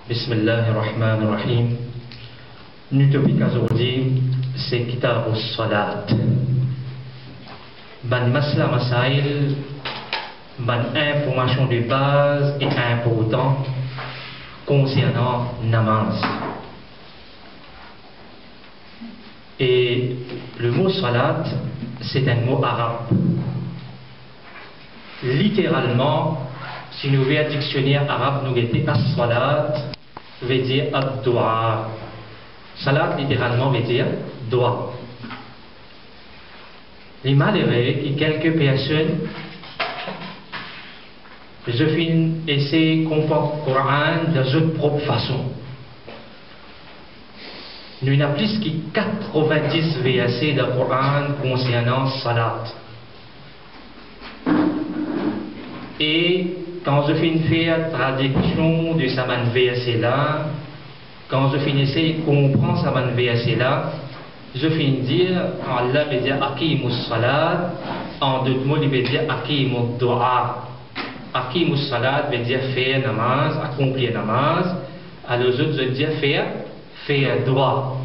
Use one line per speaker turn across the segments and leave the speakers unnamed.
Bismillahirrahmanirrahim. Notre topic aujourd'hui, c'est Kitab al-Salat. Ban masla masail, ban information de base et important concernant namaz. Et le mot salat, c'est un mot arabe. Littéralement, si nous voyons un dictionnaire arabe, nous mettons as-salat, veut dire ad-dua. Salat, littéralement, veut dire doigt. Il est malheureux que quelques personnes, je finis essayer de comprendre le Coran de leur propre façon. Nous avons plus que 90 versets dans le Coran concernant salat. Et quand je finis de faire la traduction de ce verset-là, quand je finissais de comprendre ce verset-là, je finis de dire, Allah veut dire Aqimus salat, en d'autres mots, il veut dire Aqimud dua. Aqimus salat veut dire faire namaz, accomplir namaz. Alors, les autres veulent dire faire droit.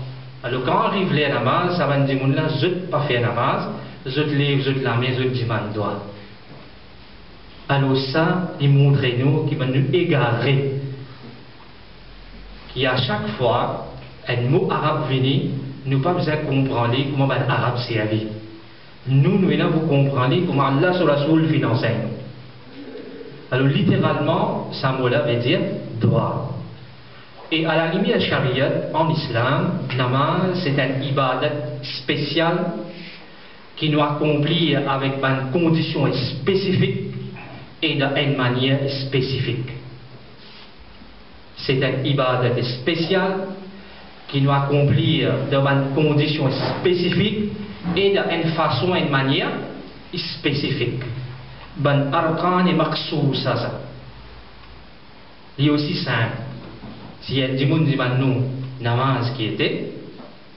Alors, quand arrive les namaz, ça va dire, je ne peux pas faire namaz, je te lève, je te la mets, je te demande droit. Alors ça, il montre nous qu'il va nous égarer. Qu'à chaque fois, un mot arabe venu, nous pas besoin de comprendre comment l'arabe servi. Nous vous comprendre comment Allah sur la soul finance. Alors littéralement, ce mot-là veut dire droit. Et à la limite charia, en islam, namaz, c'est un ibadat spécial qui nous accomplit avec une condition spécifique et d'une manière spécifique. C'est un ibadat spécial qui nous accomplit dans une condition spécifique et d'une façon et d'une manière spécifique. Ben arkan et maksou ça. Il est aussi simple. Si il y a des gens qui disent nous, namaz qui était,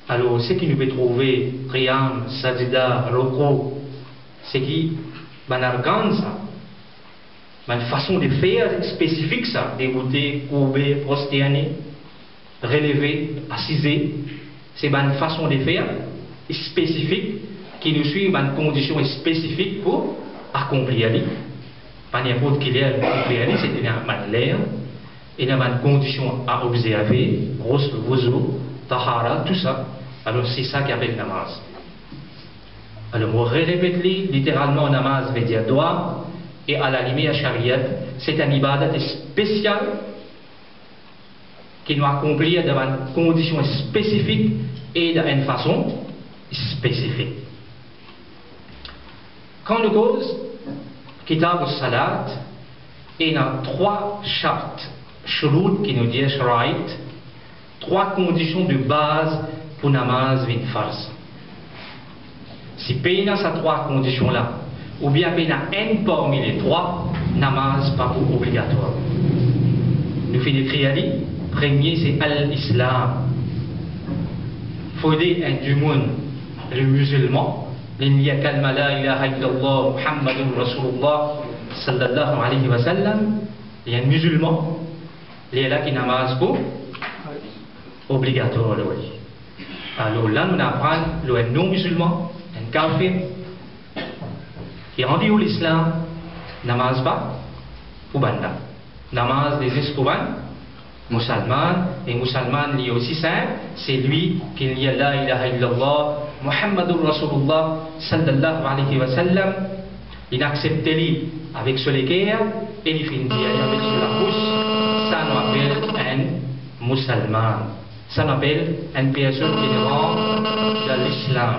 alors ce qui nous peut trouver, qiyam, sajda, roko, c'est qui, ben arkan ça. Une façon de faire spécifique ça, dégoûter, courber, prosterner, relever, assiser, c'est une façon de faire spécifique qui nous suit une condition spécifique pour accomplir. Pas n'importe quelle accomplir, c'est une manière, et une condition à observer, grosse wuzu, tahara, tout ça. Alors c'est ça qui appelle namaz. Alors on répète littéralement namaz veut dire doigt. Et à la limite charia, c'est un ibadat spécial qui nous accomplit dans une condition spécifique et d'une façon spécifique. Quand nous cause Kitab al-Salat, il y a 3 chartes, shurut qui nous dit sharaït, 3 conditions de base pour namaz vin farz. Si pays dans ces 3 conditions-là, ou bien il y a un parmi les 3, namaz pas pour obligatoire. Nous finissons d'écrire, premier c'est al-Islam. Il faut dire un du monde, le musulman, il y a kalma la ilaha illallah Muhammadun Rasulullah sallallahu alayhi wa sallam, il y a un musulman, il y a là qui namaz pour obligatoire. Alors là nous apprenons le non-musulman, un kafir, qui rendu où l'islam, namaz pas, ou banda. Namaz des escoubans, musulman, et musulman lui aussi simple, c'est lui qui dit la ilaha illallah, Muhammadur Rasulullah sallallahu alayhi wa sallam, il accepte lui avec ce léguer, et il finit avec ce la bouche, ça nous appelle un musulman. Ça nous appelle une personne qui rentre dans l'islam.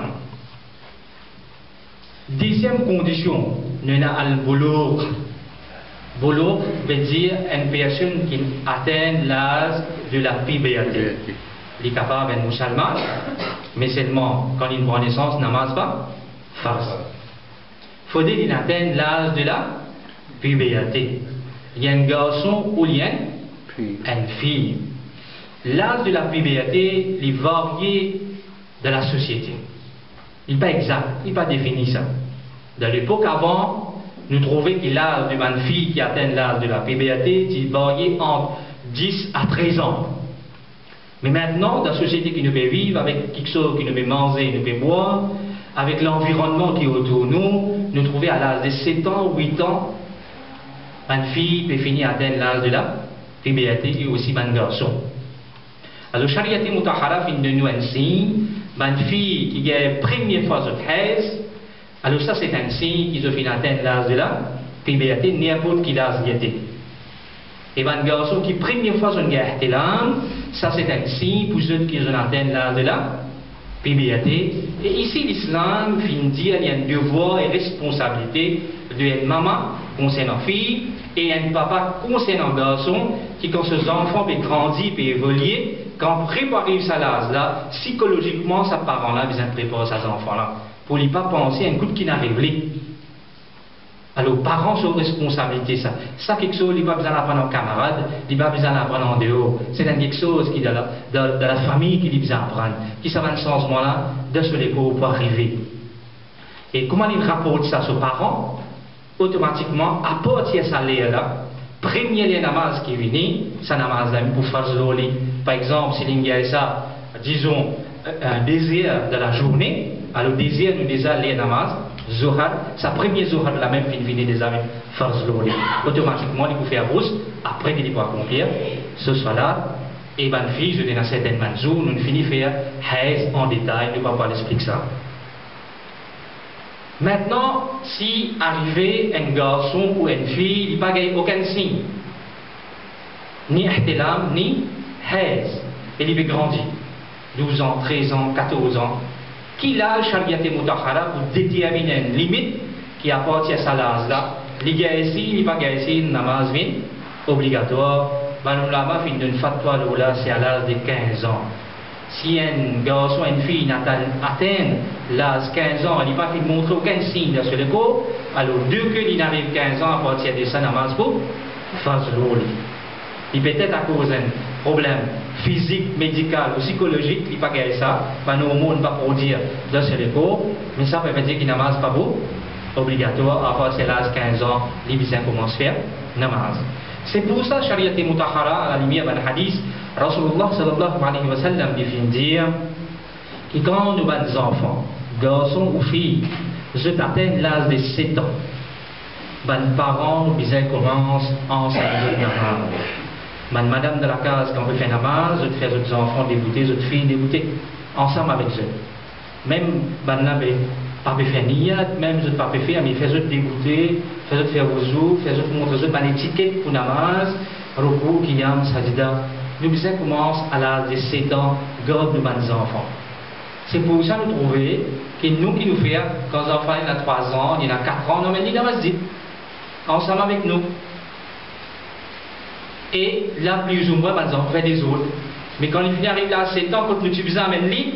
Deuxième condition, nous avons al-bulugh. Bulugh veut dire une personne qui atteint l'âge de la puberté. Il est capable d'être musulman, mais seulement quand il prend naissance, namaz pas, farz. Il faut dire qu'il atteint l'âge de la puberté. Il y a un garçon ou il y a une fille. L'âge de la puberté, il varie de la société. Il n'est pas exact, il n'est pas défini ça. Dans l'époque avant, nous trouvions que l'âge d'une fille qui atteint l'âge de la puberté, il variait entre 10 à 13 ans. Mais maintenant, dans la société qui nous peut vivre, avec quelque chose qui nous peut manger, nous peut boire, avec l'environnement qui est autour de nous, nous trouvons à l'âge de 7 ans, 8 ans, une fille peut finir à atteindre l'âge de la puberté et aussi un garçon. Alors, Sharia Mutahara fin de nous un signe, une fille qui a la première fois de 13, alors ça c'est un signe qu'ils ont fini d'atteindre l'âge de la puberté, n'importe quel âge il était. Et un garçon qui première fois de l'âme, ça c'est un signe pour ceux qui ont atteint l'âge de la puberté. Et ici l'islam finit dire qu'il y a un devoir et responsabilité d'une maman concernant fille et un papa concernant garçon qui quand ces enfants peuvent grandir et évoluer, quand préparer ça là, psychologiquement, sa parent-là, besoin de préparer ses enfants-là. Pour ne pas penser à un coup qui n'arrive pas. Alors, parents sont responsabilité, ça. Ça, quelque chose, il n'a pas besoin d'apprendre aux camarades, il n'a pas besoin d'apprendre en dehors. C'est quelque chose qui, dans la famille, qu'il a besoin d'apprendre. Qui ça va un changement-là, de ce l'écho pour arriver. Et comment il rapporte ça aux parents? Automatiquement, à partir de ça là, premier les namaz qui vient, ça namaz pour faire l'oli. Par exemple, si il y a ça, disons, un désir de la journée, alors désir nous déjà les namaz, Zohar, sa première Zohar la même fin vient des amis, faire l'oli. Automatiquement, il peut faire rousse, après il peut accomplir ce soir-là, et ma fille, je dis dans certaines manjours, nous finissons faire haise en détail, nous ne pouvons pas l'expliquer ça. Maintenant, si arrivé un garçon ou une fille, il n'y a pas aucun signe, ni ihtilam, ni haise, et il veut grandir, 12 ans, 13 ans, 14 ans, qui a le Sharia Mutahara pour déterminer une limite qui appartient à sa l'âge-là, il y a ici, il n'y a pas ici, une namaz obligatoire, Banoum Lama fin d'une fatwa là, c'est à l'âge de 15 ans. Si un garçon ou une fille atteint l'âge 15 ans, il n'a pas fait montrer aucun signe de ce corps, alors dès qu'il arrive 15 ans, à partir de ça, namaz pour faire l'oli. Il peut-être à cause d'un problème physique, médical ou psychologique, il n'a pas gagné ça, nous, au monde, pas pour dire de ce corps, mais ça peut dire qu'il namaz pas beau, obligatoire, à partir de l'âge 15 ans, il commence à faire namaz. C'est pour ça, Sharia Mutahara, à la lumière d'un hadith, Rasulullah sallallahu alayhi wa sallam définit dire que quand nous avons des enfants, garçons ou filles, je atteignent l'âge de 7 ans, les parents commencent à enseigner le namaz. Madame de la case, quand on fait namaz, je fais les enfants débuter, les filles débuter, ensemble avec eux. Même madame pas faire niyat, même je ne pas faire, mais fait débuter, fait faire wuzu, fait montrer une étiquette pour namaz, ruku, qiyam, sajida. Nous commençons à l'âge de 7 ans, garde de nos enfants. C'est pour ça que nous trouvons que nous qui nous faisons, quand les enfants ont 3 ans, il y a 4 ans, nous mettons dans la masjid, ensemble avec nous. Et là, plus ou moins, les enfants font des autres. Mais quand ils arrivent là à 7 ans, quand nous utilisons un lit,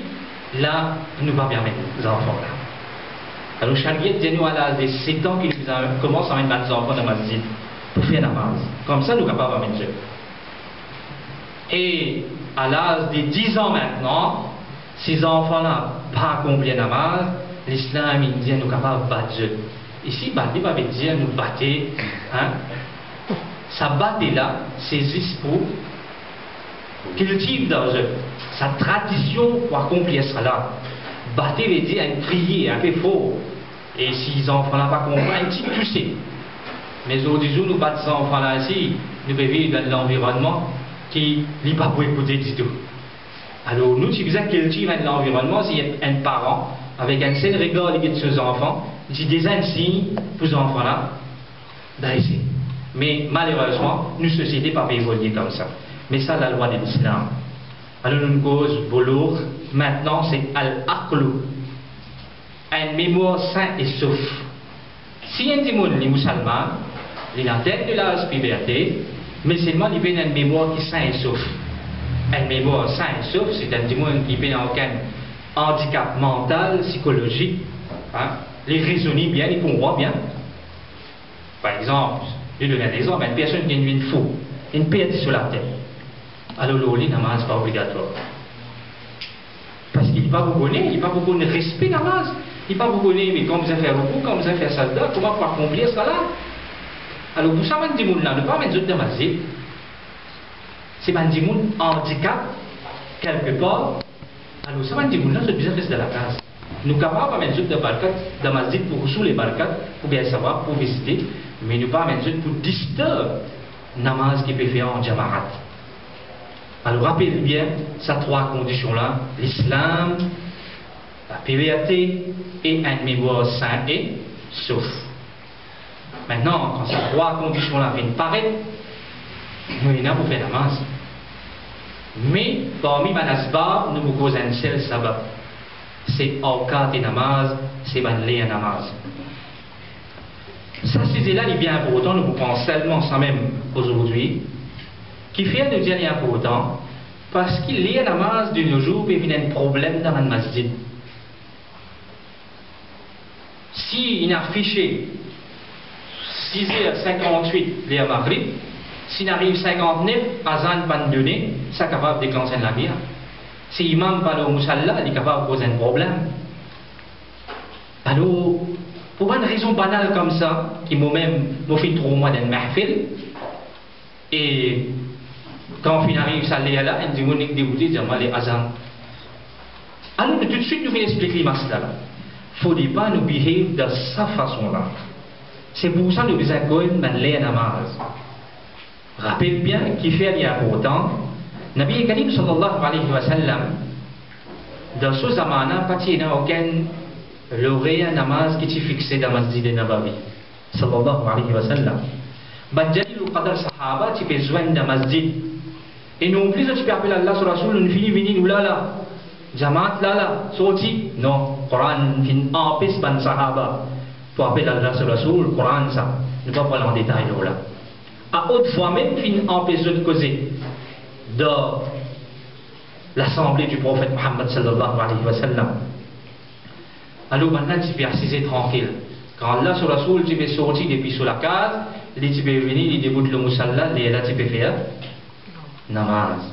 là, nous ne pouvons pas bien mettre les enfants là. Alors, Sharia dit nous à l'âge de 7 ans qu'ils commencent à mettre les enfants dans la masjid pour faire namaz. Comme ça, nous sommes capables de mettre Dieu. Et à l'âge de 10 ans maintenant, ces enfants-là n'ont pas accompli la namaz, l'islam il dit nous sommes capables de battre Dieu. Ici, battre, il va dire nous battre. Hein? Ça battre là, c'est juste pour cultiver dans eux. Sa tradition pour accomplir cela. Battre veut dire un crier, un peu fort. Et si les enfants n'ont pas compris, un petit poussé. Mais aujourd'hui, nous battons ces enfants-là ici, nous vivons dans l'environnement qui n'est pas pour écouter du tout. Alors, nous, si vous avez cultivé l'environnement, si un parent, avec un seul regard de ses enfants, il dit des signes pour ces enfants-là, d'ailleurs. Mais malheureusement, nos sociétés ne peuvent pas évoluer comme ça. Mais ça, la loi de l'islam. Alors, une cause boulour, maintenant, c'est al-aqlu. Une mémoire sain et sauf. Si un démon est musulman, il a tête de l'âge puberté, mais seulement il a une mémoire qui est sain et sauf. Une mémoire sain et sauf, c'est un démon qui n'a aucun handicap mental, psychologique. Hein? Les raisonner bien, les comprend bien. Par exemple, je donne un exemple, une personne qui a une fou, une perte sur la tête. Alors, le namaz n'est pas obligatoire. Parce qu'il n'est pas beaucoup donné, il n'est pas beaucoup de respect namaz. Il n'est pas beaucoup donné, mais quand vous avez fait beaucoup, quand vous avez fait soldat, comment pour accomplir cela? Alors, vous savez, dit là, ne pas mettre de namaz. c'est un handicap quelque part. Alors, ça va dire que c'est bizarre de la case. Nous sommes capables de mettre de barkat, de masjid pour sous les barkat, pour bien savoir, pour visiter, mais nous pas mettre pour disturber namaz qui peut faire en jamaat. Alors, rappelez bien ces trois conditions-là, l'islam, la piété et un mémoire sain et sauf. Maintenant, quand ces trois conditions-là viennent paraître, nous sommes pour faire namaz. Mais parmi les asbab, nous vous un seul sabab. C'est awqat et namaz, c'est banlé et namaz. Ça, c'est là, il est bien important, nous vous pensons seulement ça même aujourd'hui, qui fait nous dire il est important, parce qu'il y a namaz de nos jours, il y a un problème dans le masjid. Si il a affiché 6h58 les Maghrib, s'il arrive 59, Azan pas donné, ça est capable de déclencher la guerre. Si l'imam parle au Moussalla, il est capable de poser un problème. Alors, pour une raison banale comme ça, qui moi-même m'a fait trop moi d'un mahfil, et quand on arrive à aller là, il dit on est dégoûté, il dit les Azan. Alors, tout de suite, nous venons expliquer les masses là. Il ne faut pas nous behave de cette façon-là. C'est pour ça que nous besoin de les namaz. Rappelez bien qu'il fait il y a important. Nabi Karim sallallahu alayhi wa sallam, dans ce zamana, il n'y a aucun lauréat namaz qui est fixé dans le masjid Nabawi. Sallallahu alayhi wa sallam. Badjali le qadar sahaba, tu peux joindre dans le masjid. Et non plus, tu peux appeler Allah sur Rasoul, une fille venue nous là. Jamaat là, sorti. Non, Coran fin empêche ban sahaba. Pour appeler Allah sur Rasoul, Coran ça. Ne pas parler en détail là. À haute fois même, fin empêche de causer de l'assemblée du prophète Muhammad sallallahu alayhi wa sallam. Alors maintenant, tu peux assister tranquille. Quand Allah sur Rasoul, tu peux sortir depuis sur la case, tu peux venir, il déboute le musalla, et là tu peux faire namaz.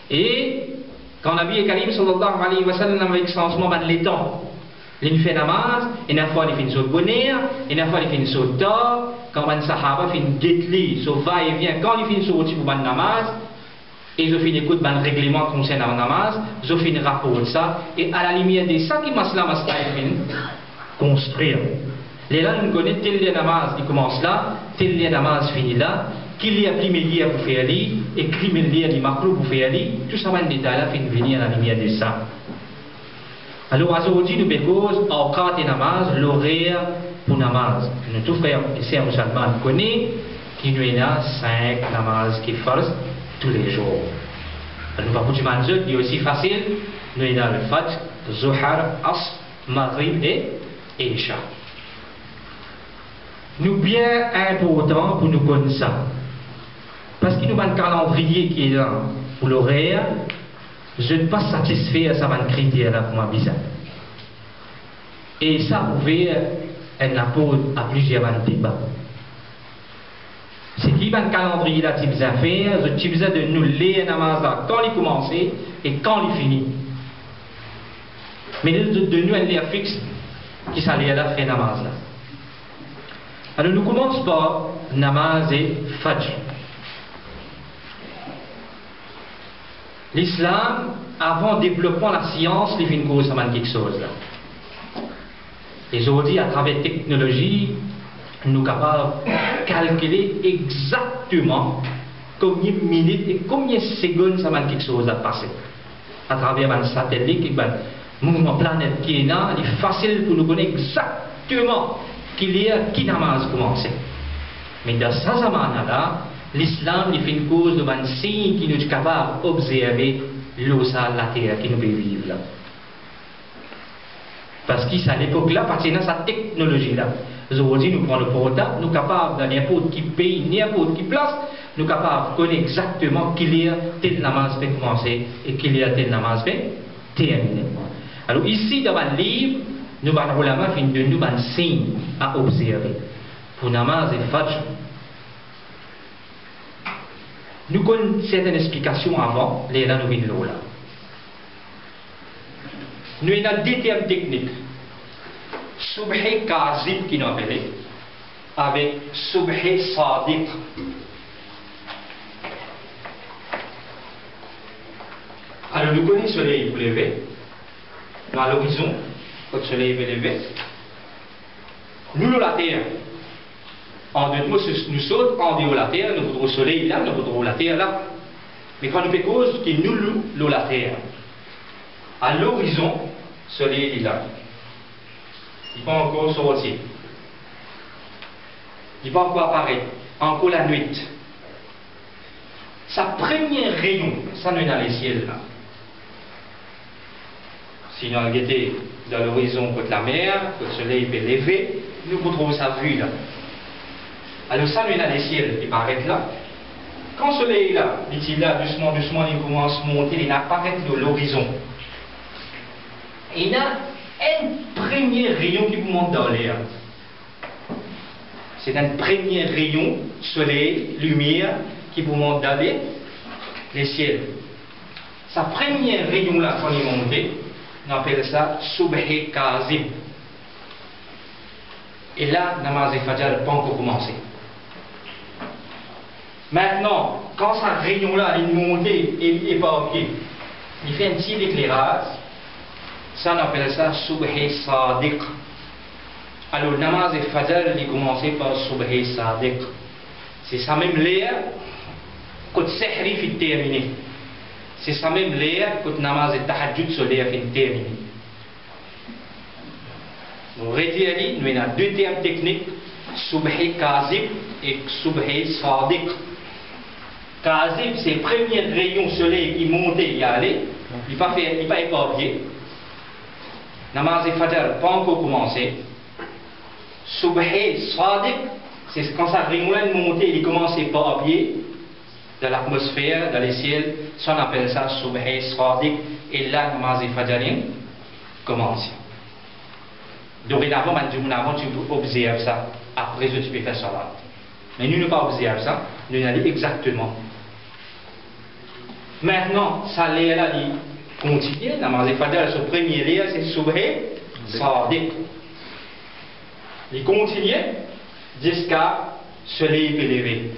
Et quand Nabi Karim sallallahu alayhi wa sallam avec changement de l'étang, il fait namaz, et une fois il fait sur bonheur, et une fois il fait sur tard, quand un sahaba fait une guetli, sur va et vient, quand il fait sur pour ban namaz, et je finis écoute ban règlement concernant le namaz, je finis rapport de ça, et à la lumière de ça qui masla construire. Les là nous connaissons tel les namaz qui commence là, tel les namaz finit là, qu'il y a pris mes pour faire ali, et crime lié les macros pour faire ali, tout ça va en détail là, finit venir à la lumière de ça. Alors aujourd'hui nous bécause awqat et namaz, l'horaire pour namaz. Nous tous frères ici en musulman connaissent qu'il y a 5 namaz qui fassent tous les jours. Alors nous parlons du manzul, il est aussi facile. Nous avons le Fajr, Zuhar, Asr, Maghrib et Isha. Nous bien important pour nous connaître ça. Parce qu'il nous a un calendrier qui est là pour l'horaire. Je ne suis pas satisfait à ce critère-là pour ma visa. Et ça pouvait être apport à plusieurs débats. C'est qui un calendrier là, tu besoin faire, tu besoin de nous lire namaz là, quand il commence et quand il finit. Mais de nous un lien fixe qui s'allait là faire namaz là. Alors nous commençons par namaz et fajr. L'islam, avant développant la science, il fait une cause à quelque chose là. Et aujourd'hui, à travers la technologie, nous sommes capables de calculer exactement combien de minutes et combien de secondes ça va quelque chose à passer. À travers un satellite, un mouvement planète qui est là, il est facile pour nous connaître exactement qui namaz commencé. Mais dans ce zaman-là, l'islam il fait une cause de un signe qui nous est capable d'observer l'eau sale, la terre qui nous peut vivre là. Parce qu'à l'époque là, parce que sa technologie là. Aujourd'hui, nous prenons le portable, nous sommes capables dans n'importe quel pays, n'importe quelle place, nous sommes capables de connaître exactement qu'il y a tel namaz peut commencer et qu'il y a tel namaz peut terminer. Alors ici, dans le livre, nous avons de nous un signe à observer. Pour namaz et fajr, nous connaissons certaines explications avant, les là nous venons là. Nous avons deux termes techniques. Subhi Kazib qui nous appelle, avec Subhi Sadiq. Alors nous connaissons le soleil pour lever, dans l'horizon, quand le soleil est levé. Nous, la terre, en deux mots, nous sommes en dehors de la terre, nous voudrons le soleil là, nous voudrons la terre là. Mais quand nous faisons cause, qu'il nous loue la terre. À l'horizon, le soleil est là. Il n'est pas encore sorti. Il va encore apparaître, encore la nuit. Sa première rayon, ça nous est dans les ciels là. Si nous regardons dans l'horizon contre la mer, quand le soleil peut lever, nous retrouvons sa vue là. Alors ça nous est dans les ciels, il paraît là. Quand le soleil est là, il est là, doucement, doucement, il commence à monter, il apparaît dans l'horizon. Et il y a un premier rayon qui vous monte dans l'air. C'est un premier rayon, soleil, lumière, qui vous monte dans les ciels. Sa première rayon là, quand il est monté, on appelle ça Subhi Kazib. Et là, Namaz Fajr n'a pas encore commencé. Maintenant, quand sa rayon là, il est monté et il est pas au pied, il fait un petit éclairage, ça on appelle ça Subhi Sadiq. Alors, Namaz Fajr, il commence par Subhi Sadiq. C'est ça même l'air que Sehri fait terminer. C'est ça même l'air que Namaz Tahajjud solaire fait terminer. Donc, rédiali, nous avons deux termes techniques, Subhi Kazib et Subhi Sadiq. Kazib, c'est le premier rayon soleil qui montait et y allait. Il n'est pas épargné. Namaz Fajr n'a pas encore commencé. Subhi Sadiq, c'est quand ça rayon là montait, il commençait pas à pied dans l'atmosphère, dans les ciels. Ça on appelle ça Subhi Sadiq. Et là, Namaz Fajr commence. Dorénavant, tu observes ça. Après, tu peux faire ça. Mais nous ne pas observer ça. Nous allons exactement. Maintenant, ça l'air là, il continue. Namaz Fajr, ce premier l'air, c'est Subhi Sadiq. Il continue jusqu'à soleil élevé.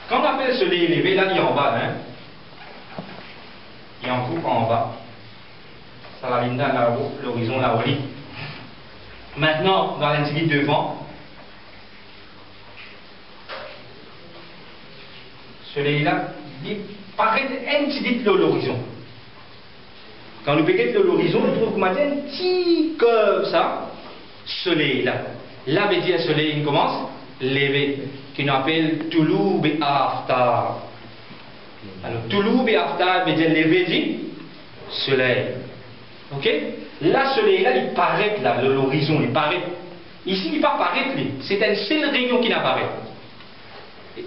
Quand on appelle soleil élevé, là, il est en bas. Hein? Il est en coupe en bas. Ça la ligne là-haut, l'horizon là-haut. Maintenant, dans l'individu devant, soleil-là, il paraît un petit peu de l'horizon. Quand nous regardons l'horizon, nous trouvons un petit comme ça, soleil-là. Là, veut dire soleil, il commence à lever, qu'on appelle Touloub et Aftar. Alors, Touloub et Aftar veut dire lever du soleil. Ok? Là, soleil-là, il paraît là, l'horizon, il paraît. Ici, il ne va pas paraître, c'est un seul rayon qui apparaît.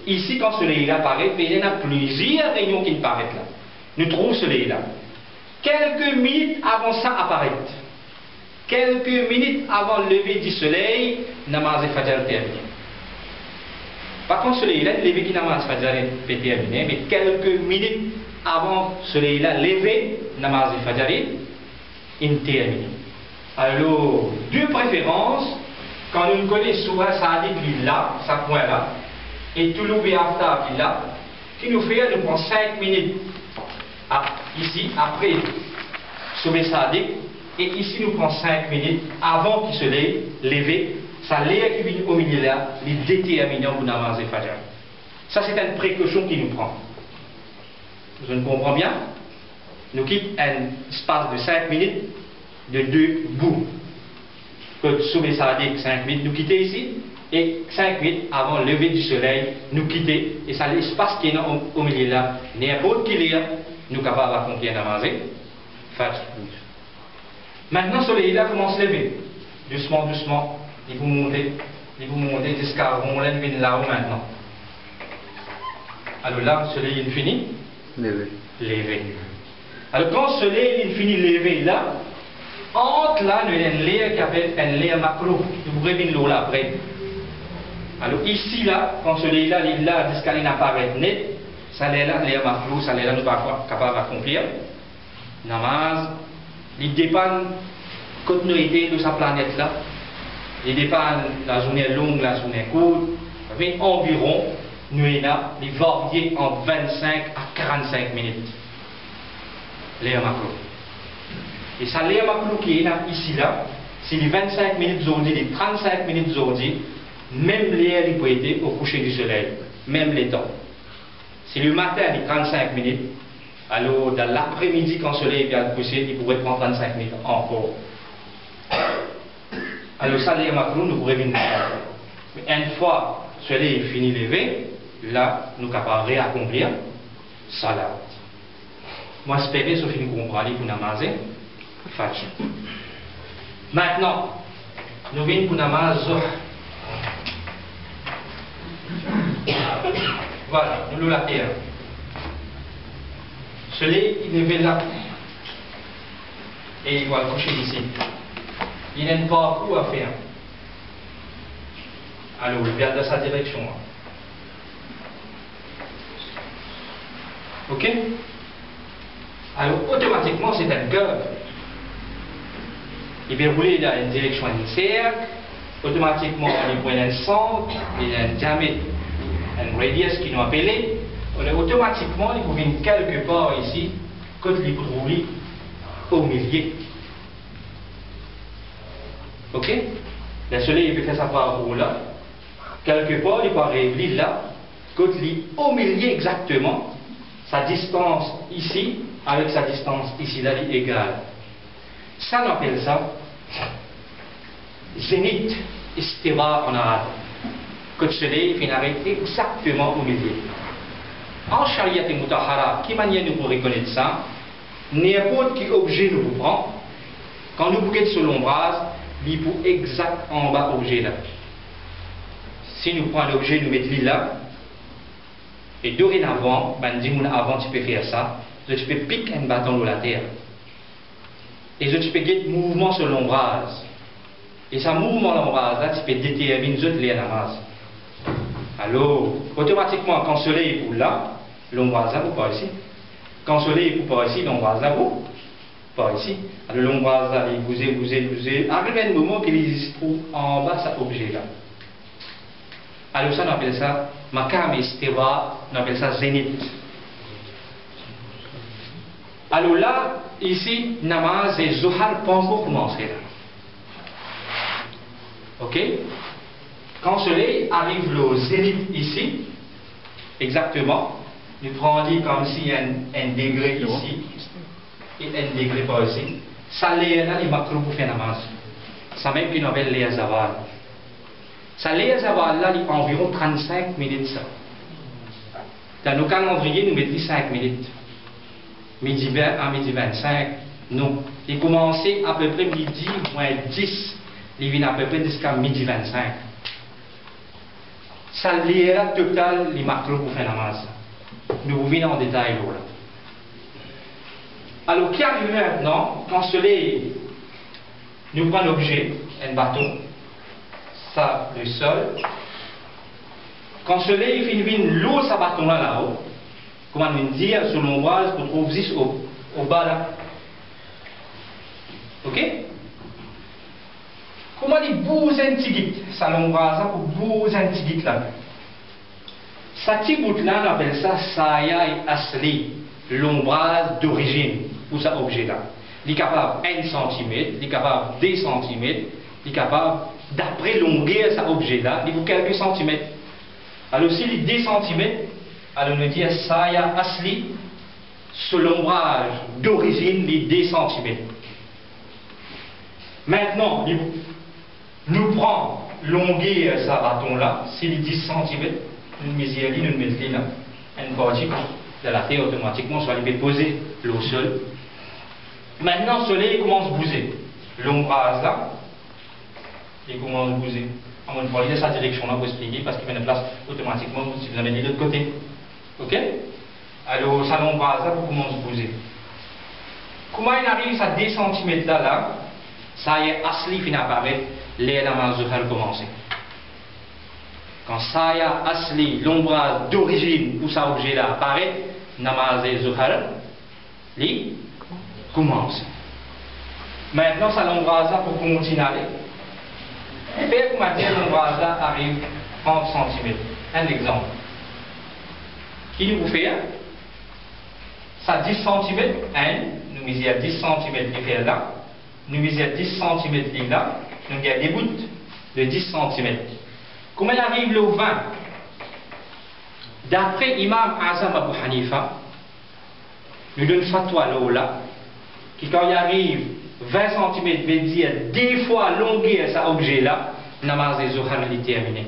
Ici, quand le soleil apparaît, il y en a plusieurs rayons qui apparaissent là. Nous trouvons le soleil là. Quelques minutes avant ça apparaît. Quelques minutes avant le lever du soleil, Namaz Fajr terminé. Par contre, le soleil là, le lever qui Namaz Fajr est terminé, mais quelques minutes avant le soleil là, lever, Namaz Fajr est terminé. Alors, deux préférences, quand nous connaissons souvent ça dit là, ça point là, et tout l'oubli after qui là, qui nous fait, nous prend 5 minutes ici, après sauver Sadiq, et ici nous prend 5 minutes avant qu'il se lève, lever, ça l'air qui vient au milieu là, les déterminants pour Namaz Fajr. Ça c'est une précaution qui nous prend. Vous ne comprenez bien? Nous quittons un espace de 5 minutes de deux bouts. Que sauver Sadiq 5 minutes, nous quitter ici, et 5 minutes avant le lever du soleil, nous quitter, et ça l'espace qui est au milieu là, n'importe qui est, nous capables d'accomplir Namaz Fajr. Maintenant, le soleil là commence à lever. Doucement, doucement, il vous montez jusqu'à on vient là-haut maintenant. Alors là, le soleil il finit lever. Alors quand le soleil il finit lever là, entre là, nous avons un layer qui appelle un layer macro. Vous revenez l'eau là après. Alors ici là, quand ce soleil là, il là jusqu'à il apparaît net, ça layer là, layer macro, ça layer là, nous sommes capables d'accomplir. Namaz, il dépend de la continuité de sa planète là. Il dépend de la journée longue, la journée courte. Mais environ, nous avons les variés entre 25 à 45 minutes. l'air macro. Et ça, l'air macro qui est là, ici, là, c'est les 25 minutes aujourd'hui, les 35 minutes aujourd'hui, même l'air, il peut être au coucher du soleil, même les temps. Si le matin, les 35 minutes, alors dans l'après-midi, quand le soleil vient de coucher, il pourrait prendre 35 minutes encore. Alors ça, l'air macro, nous pourrions venir. Mais une fois le soleil est fini de lever, là, nous sommes capables de réaccomplir ça là. Moi, j'espère que Sophie nous comprend pour nous amaser. Maintenant, nous venons pour nous amaser. Voilà, nous avons la terre. Le soleil, il est levé là. Et il va coucher ici. Il n'a pas beaucoup à faire. Alors, il vient dans sa direction. Ok? Alors, automatiquement, c'est un curve. Il va rouler dans une direction d'un cercle. Automatiquement, il prend un centre, il a un diamètre, un radius qui nous appelle. Automatiquement, il va venir quelque part ici, quand il peut rouler au milieu. Ok? Le soleil il peut faire sa part là. Quelque part, il peut arriver là, quand il est au milieu exactement, sa distance ici, avec sa distance ici, là, est égale. Ça, on appelle ça zénith, istiwa en arabe. Quand le soleil finit exactement au milieu. En Sharia et Mutahara, qui manière nous pour reconnaître ça? N'importe quel objet nous prend, quand nous bouquons sur l'ombrage, il faut exact en bas objet là. Si nous prenons l'objet, nous mettons là, et dorénavant, ben dis avant tu peux faire ça, tu peux piquer un bâton dans la terre. Et tu peux faire mouvement sur l'ombrage. Et ce mouvement sur l'ombrage là, tu peux déterminer les ramasses. Alors, automatiquement, quand le soleil est pour là, l'ombrage là, vous pas ici. Quand le soleil est pour pas ici, l'ombrage là, vous pas ici. Alors l'ombrage là, il bouge. Arrive un moment qu'il existe en bas cet objet là. Alors ça, on appelle ça makam istiwa, on appelle ça zénith. Alors là, ici, namaz et Zohar pas encore commencé là. Ok? Quand le soleil arrive au zénith ici, exactement, nous prenons comme s'il y a un degré ici et un degré par ici. Ça l'air là, il m'a trop pour faire namaz. Ça même qu'on appelle l'air zawal. Ça l'air zawal là, il prend environ 35 minutes ça. Dans nos calendriers, nous mettons 5 minutes. Midi 20 à midi 25, non. Il commençait à peu près midi moins 10. Il vient à peu près jusqu'à midi 25. Ça l'air total, il m'a trop pour faire namaz. Nous revenons en détail là. Alors, qui arrive maintenant, quand le soleil nous prend l'objet, un bâton, ça, le sol, quand le soleil finit l'eau, ça bâton là-haut, comment nous dire, sur l'ombrage, pour trouver juste au bas là. Ok? Comment il bouge un petit guide, ça l'ombrage là, pour bouger un petit guide là. Ça petit bout là, on appelle ça saya et asli, l'ombrage d'origine pour cet objet là. Il est capable 1 cm, il est capable 2 cm, il est capable, d'après longueur de cet objet là, il faut quelques centimètres. Alors s'il est 2 cm, alors on dit saya asli, sur l'ombrage d'origine, les 2 cm. Maintenant, nous prenons longueur de ce bâton là, s'il est 10 cm, nous mettons là, une partie de la terre automatiquement, soit il peut poser l'eau au sol. Maintenant, le soleil commence à bouger. L'ombrage là, il commence à bouger. On va parler de sa direction là pour expliquer, parce qu'il met une place automatiquement si vous amenez de l'autre côté. Ok? Alors, ça l'ombrage là, pour commencer à bouger. Comment il arrive à 2 cm là, ça y est, asli finit à apparaître, l'air namaz Zohar commencer. Quand ça y a asli, l'ombrage d'origine pour cet objet là apparaît, namaz Zohar, il commence. Maintenant, ça l'ombrage là pour continuer à aller. Faire comme dire l'ombrage là arrive 30 cm. Un exemple. Qui nous fait ça 10 cm, 1, visons 10 cm et faire là, nous visons 10 cm là, nous avons des bouts de 10 cm. Comment il arrive le 20? D'après Imam Azam Abu Hanifa, nous donne fatwa là, qui quand il arrive 20 cm, veut dire 2 fois longueur cet objet là, namaz et Zuhar est terminé.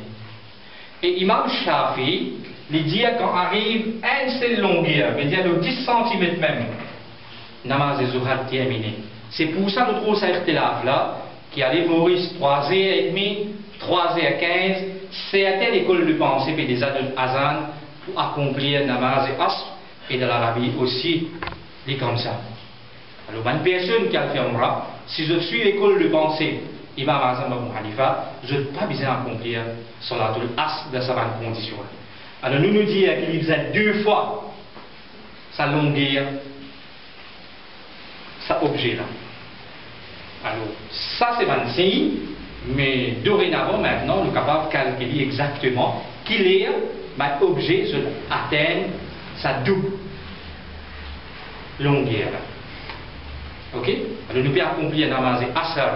Et Imam Shafi, il dit quand arrive une seule longueur, veut dire de 10 cm même, namaz et Zuhar terminé. C'est pour ça que nous trouvons ça là, qui arrive Maurice 3h30, 3h15, certaines écoles de pensée et des azan pour accomplir namaz et asr, et de l'Arabie aussi, dit comme ça. Alors, une personne qui affirmera, si je suis l'école de pensée, Imam Azam Abu Hanifa, je n'ai pas besoin d'accomplir Salatul Asr de sa bonne condition. Alors, nous disons qu'il faisait 2 fois sa longueur, cet objet-là. Alors, ça c'est un signe, mais dorénavant, maintenant, nous sommes capables de calculer exactement quel est l'objet qui atteint sa double longueur. Ok? Alors, nous pouvons accomplir namaz et asr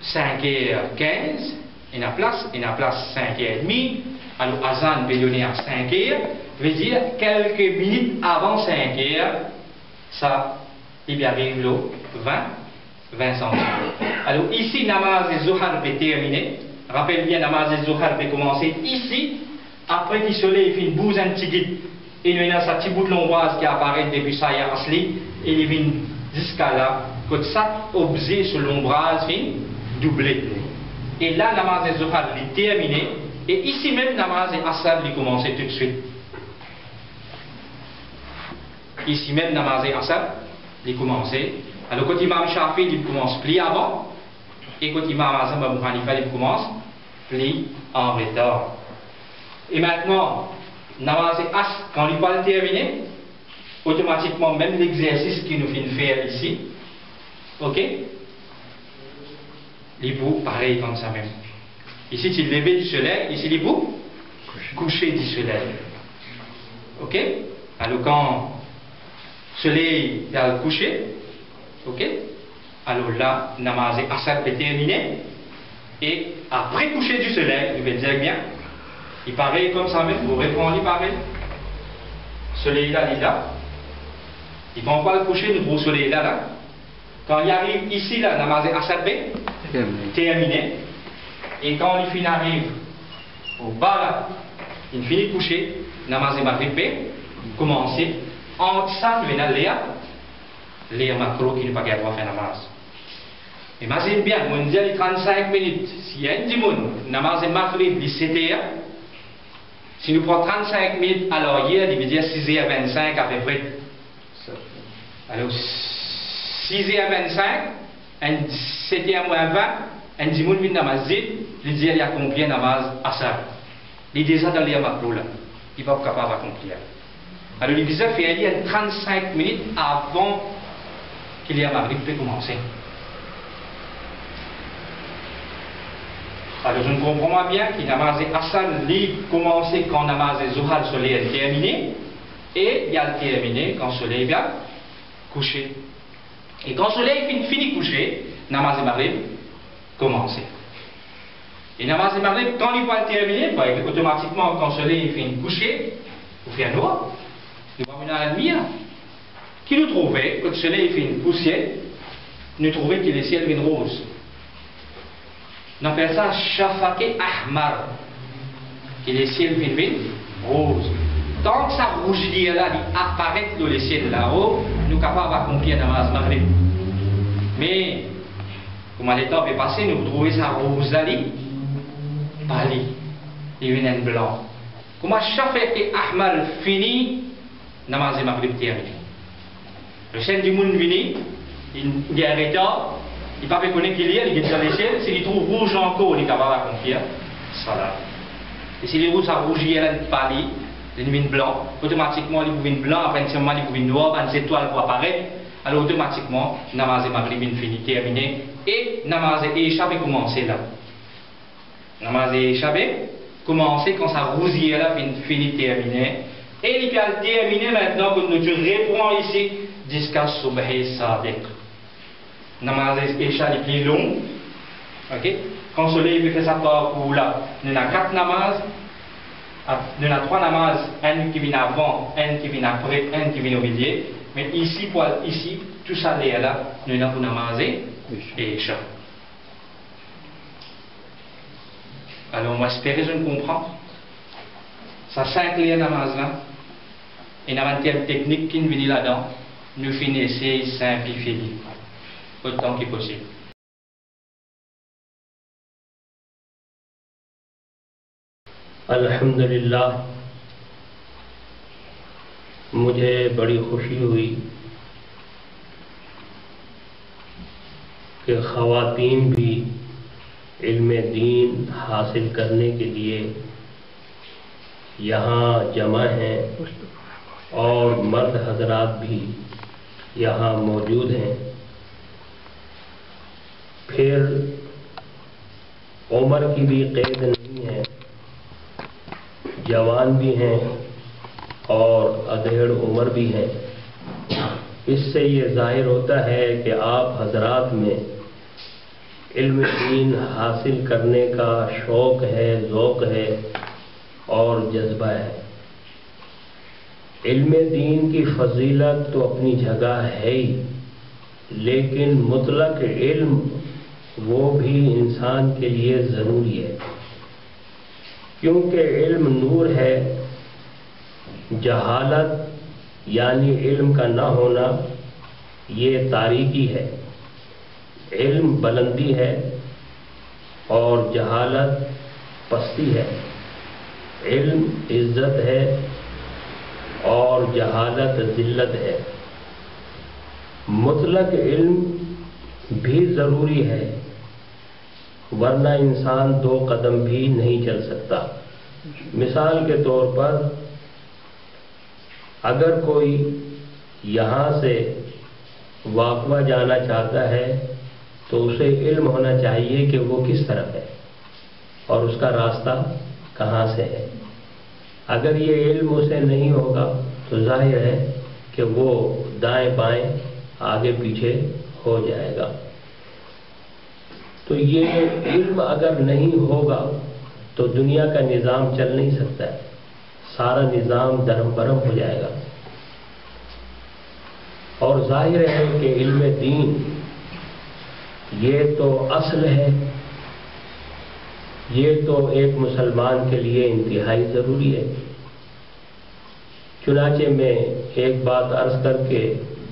5h15, et la place 5h30. Alors, azan peut donner à 5h, veut dire quelques minutes avant 5h, ça, il arrive le 20 cm. Alors, ici, namaz et Zuhar peut terminer. Rappelle bien, namaz et Zuhar peut commencer ici. Après que le soleil fait une bouse un petit guide, il y a sa petite bout de l'ombrage qui apparaît depuis ça et asli, et il vient jusqu'à là, que ça objet sur l'ombrage fin doublé. Et là, namaz et Zuhar est terminé, et ici même, namaz et asr il commence tout de suite. Ici même, namaz et asr il commence. Alors, quand Imam Shafi il commence plus avant, et quand Imam Azam Abu Hanifa il commence plus en retard. Et maintenant, namaz et asr, quand il va le terminer, automatiquement, même l'exercice qu'il nous fait faire ici, ok, il faut pareil comme ça même. Ici, tu lever du soleil, ici, il faut coucher du soleil. Ok? Alors, quand le soleil va le coucher, ok? Alors là, namaz et asr est terminé, et après coucher du soleil, je vais dire bien, il paraît comme ça même, vous répondez pareil. Soleil là, il est là. Il ne vont pas le coucher, nous trouvons soleil là, là. Quand il arrive ici, là, namaz et asr terminé. Et quand il finit arrive au bas là, il finit de coucher, namaz et maghrib commencer. Entre ça, nous venons l'air macro qui n'est pas capable de faire namaz. Imagine bien, on dit 35 minutes. Si y a un dimoun, namaz et maghrib, 17h, si nous prenons 35 minutes, alors hier, il veut dire 6h25 à peu près. Alors, 6h25, un 7h moins 20, un dimoun vient namaz, il dit qu'il a accompli un namaz asr. Il est déjà dans l'air macro là. Il n'est pas capable d'accomplir. Alors, il disait qu'il y a 35 minutes avant qu'il y ait maghrib peut commencer. Alors, je ne comprends pas bien que namaz et asr commence quand namaz et Zuhar le soleil est terminé, et il a terminé quand le soleil vient coucher. Et quand le soleil finit de coucher, namaz et maghrib commence. Et namaz et maghrib, quand il va terminer, automatiquement, quand le soleil finit de coucher, il fait noir. Nous allons venir à la lumière. Qui nous trouvait, quand le soleil fait une poussière, nous trouvons que le ciel vient rose. On appelle ça shafaqe ahmar. Que le ciel vient rose. Tant que ça rougit là, il apparaît dans le ciel là-haut, nous sommes capables d'accomplir namaz maghrib. Mais, comme le temps est passé, nous trouvons ça rose là, pâli, il vient blanc. Comment shafaqe ahmar finit, namaz maghrib terminé. Le ciel du monde vient, il est en retard, il ne peut pas connaître qu'il y a, il est dans le ciel, s'il trouve rouge encore, il est capable d'accomplir salat. Et s'il rouge, ça rougit, il est pâli, il devient blanc, automatiquement il devient blanc, après un moment il devient noir, une étoile pour apparaître, alors automatiquement, namaz maghrib fini, terminé, et namaz et échappé commencer là. Namaz et échappé commencer quand ça rougit là, fini, terminé, Et il peut terminer maintenant, que nous reprends ici, jusqu'à Subhi Sadiq. Namaz Isha les plus longs. Ok? Quand le soleil fait sa part pour là, nous avons 4 namazes. Nous avons 3 namazes, un qui vient avant, un qui vient après, un qui vient au milieu. Mais ici, tout ça là, nous avons namaz et Isha. Alors, moi, j'espère que je comprends. Ça, 5 liens namaz là. Et nous avons une technique qui vient là-dedans. Nous finissons de simplifier autant que possible.
الحمدللہ مجھے بڑی خوشی ہوئی کہ خواتین بھی علم دین حاصل کرنے کے لیے یہاں جمع ہیں اور مرد حضرات بھی یہاں موجود ہیں. پھر عمر کی بھی قید نہیں ہے، جوان بھی ہیں اور ادھیڑ عمر بھی ہیں. اس سے یہ ظاہر ہوتا ہے کہ آپ حضرات میں علم دین حاصل کرنے کا شوق ہے، ذوق ہے اور جذبہ ہے. علم دین کی فضیلت تو اپنی جگہ ہے ہی، لیکن مطلق علم وہ بھی انسان کے لیے ضروری ہے، کیونکہ علم نور ہے، جہالت یعنی علم کا نہ ہونا یہ تاریکی ہے. علم بلندی ہے اور جہالت پستی ہے. علم عزت ہے اور جہالت ذلت ہے. مطلق علم بھی ضروری ہے، ورنہ انسان 2 قدم بھی نہیں چل سکتا. مثال کے طور پر اگر کوئی یہاں سے واقعہ جانا چاہتا ہے تو اسے علم ہونا چاہیے کہ وہ کس طرف ہے اور اس کا راستہ کہاں سے ہے. اگر یہ علم اسے نہیں ہوگا تو ظاہر ہے کہ وہ دائیں بائیں آگے پیچھے ہو جائے گا. تو یہ علم اگر نہیں ہوگا تو دنیا کا نظام چل نہیں سکتا ہے، سارا نظام درہم برہم ہو جائے گا. اور ظاہر ہے کہ علم دین یہ تو اصل ہے، یہ تو ایک مسلمان کے لیے انتہائی ضروری ہے. چنانچہ میں ایک بات عرض کر کے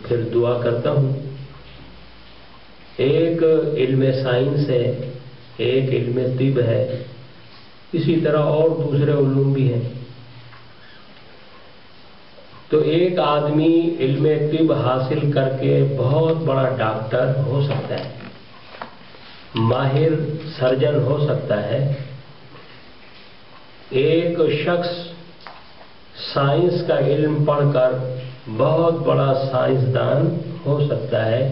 پھر دعا کرتا ہوں. ایک علم سائنس ہے، ایک علم طب ہے، اسی طرح اور دوسرے علوم بھی ہیں. تو ایک آدمی علم طب حاصل کر کے بہت بڑا ڈاکٹر ہو سکتا ہے، ماہر سرجن ہو سکتا ہے. ایک شخص سائنس کا علم پڑھ کر بہت بڑا سائنسدان ہو سکتا ہے،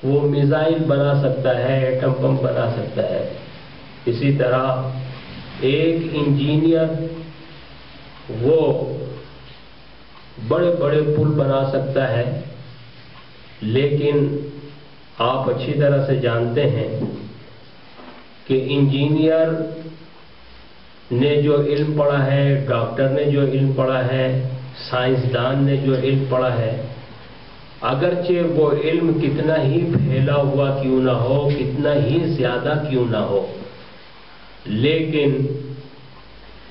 وہ میزائل بنا سکتا ہے، ایٹم بم بنا سکتا ہے. اسی طرح ایک انجینئر وہ بڑے بڑے پل بنا سکتا ہے. لیکن آپ اچھی طرح سے جانتے ہیں کہ انجینئر نے جو علم پڑھا ہے، ڈاکٹر نے جو علم پڑھا ہے، سائنسدان نے جو علم پڑھا ہے، اگرچہ وہ علم کتنا ہی پھیلا ہوا کیوں نہ ہو، کتنا ہی زیادہ کیوں نہ ہو، لیکن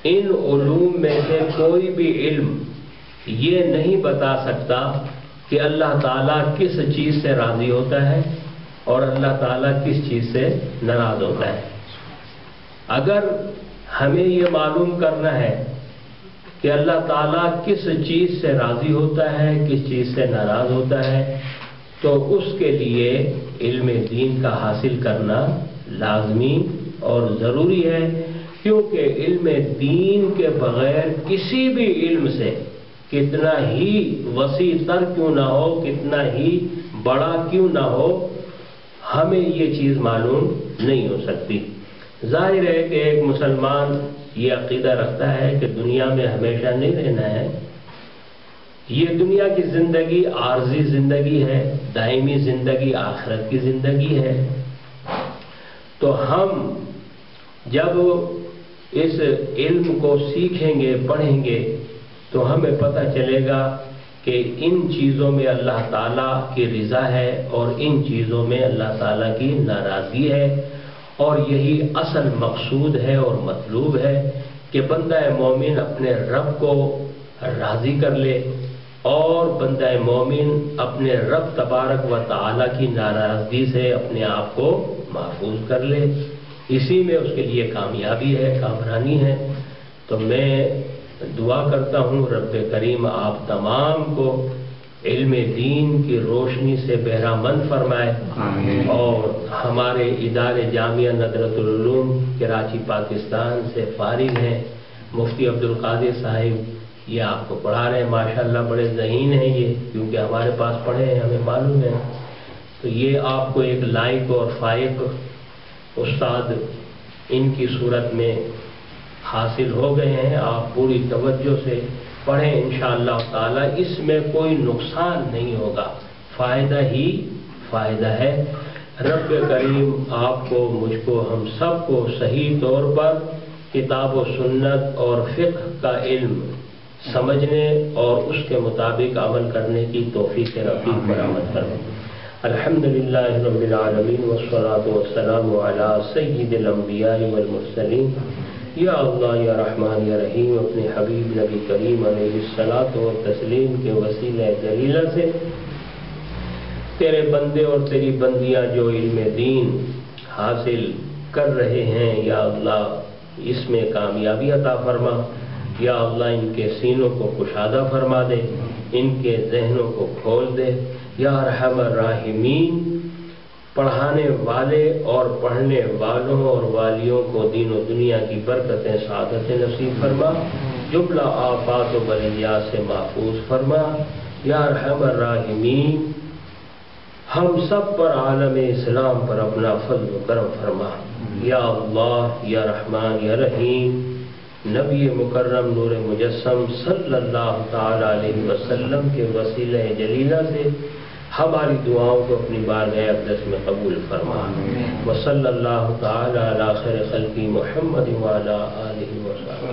ان علوم میں سے کوئی بھی علم یہ نہیں بتا سکتا کہ اللہ تعالیٰ کس چیز سے راضی ہوتا ہے اور اللہ تعالیٰ کس چیز سے ناراض ہوتا ہے. اگر ہمیں یہ معلوم کرنا ہے کہ اللہ تعالیٰ کس چیز سے راضی ہوتا ہے، کس چیز سے ناراض ہوتا ہے، تو اس کے لیے علم دین کا حاصل کرنا لازمی اور ضروری ہے. کیونکہ علم دین کے بغیر کسی بھی علم سے کتنا ہی وسیع تر کیوں نہ ہو، کتنا ہی بڑا کیوں نہ ہو، ہمیں یہ چیز معلوم نہیں ہو سکتی. ظاہر ہے کہ ایک مسلمان یہ عقیدہ رکھتا ہے کہ دنیا میں ہمیشہ نہیں رہنا ہے، یہ دنیا کی زندگی عارضی زندگی ہے، دائمی زندگی آخرت کی زندگی ہے۔ تو ہم جب اس علم کو سیکھیں گے، پڑھیں گے، تو ہمیں پتہ چلے گا کہ ان چیزوں میں اللہ تعالیٰ کی رضا ہے اور ان چیزوں میں اللہ تعالیٰ کی ناراضگی ہے، اور یہی اصل مقصود ہے اور مطلوب ہے کہ بندہ مومن اپنے رب کو راضی کر لے اور بندہ مومن اپنے رب تبارک و تعالیٰ کی ناراضگی سے اپنے آپ کو محفوظ کر لے۔ اسی میں اس کے لیے کامیابی ہے، کامرانی ہے۔ تو میں دعا کرتا ہوں رب کریم آپ تمام کو علم دین کی روشنی سے بہرہ مند فرمائے، اور ہمارے ادارے جامعہ ندرۃ العلوم کراچی پاکستان سے فارغ ہیں مفتی عبدالقادر صاحب، یہ آپ کو پڑھا رہے ہیں، ماشاءاللہ بڑے ذہین ہیں یہ، کیونکہ ہمارے پاس پڑھے ہیں، ہمیں معلوم ہے۔ تو یہ آپ کو ایک لائق اور فائق استاد ان کی صورت میں حاصل ہو گئے ہیں۔ آپ پوری توجہ سے پڑھیں انشاءاللہ تعالی، اس میں کوئی نقصان نہیں ہوگا، فائدہ ہی فائدہ ہے۔ رب کریم آپ کو، مجھ کو، ہم سب کو صحیح طور پر کتاب و سنت اور فقہ کا علم سمجھنے اور اس کے مطابق عمل کرنے کی توفیق رفیق برآمد کریں۔ الحمدللہ رب العالمین والصلاة والسلام علی سید الانبیاء والمرسلین۔ یا اللہ یا رحمان یا رحیم، اپنے حبیب نبی کریم علیہ الصلاۃ والتسلیم کے وسیلہ جلیلہ سے تیرے بندے اور تیری بندیاں جو علم دین حاصل کر رہے ہیں، یا اللہ اس میں کامیابی عطا فرما، یا اللہ ان کے سینوں کو کشادہ فرما دے، ان کے ذہنوں کو کھول دے، یا ارحم الراحمین۔ پڑھانے والے اور پڑھنے والوں اور والیوں کو دین و دنیا کی برکتیں سعادتیں نصیب فرما، جملہ آفات و بلیات سے محفوظ فرما، یا ارحم الراحمین۔ ہم سب پر عالم اسلام پر اپنا فضل و کرم فرما، یا اللہ یا رحمان یا رحیم۔ نبی مکرم نور مجسم صلی اللہ تعالی علیہ وسلم کے وسیلہ جلیلہ سے ہماری دعاؤں کو اپنی بارگاہ اقدس میں قبول فرما۔ وصلی اللہ تعالی علی خیر خلقی محمد وعلی آلہ وصحبہ۔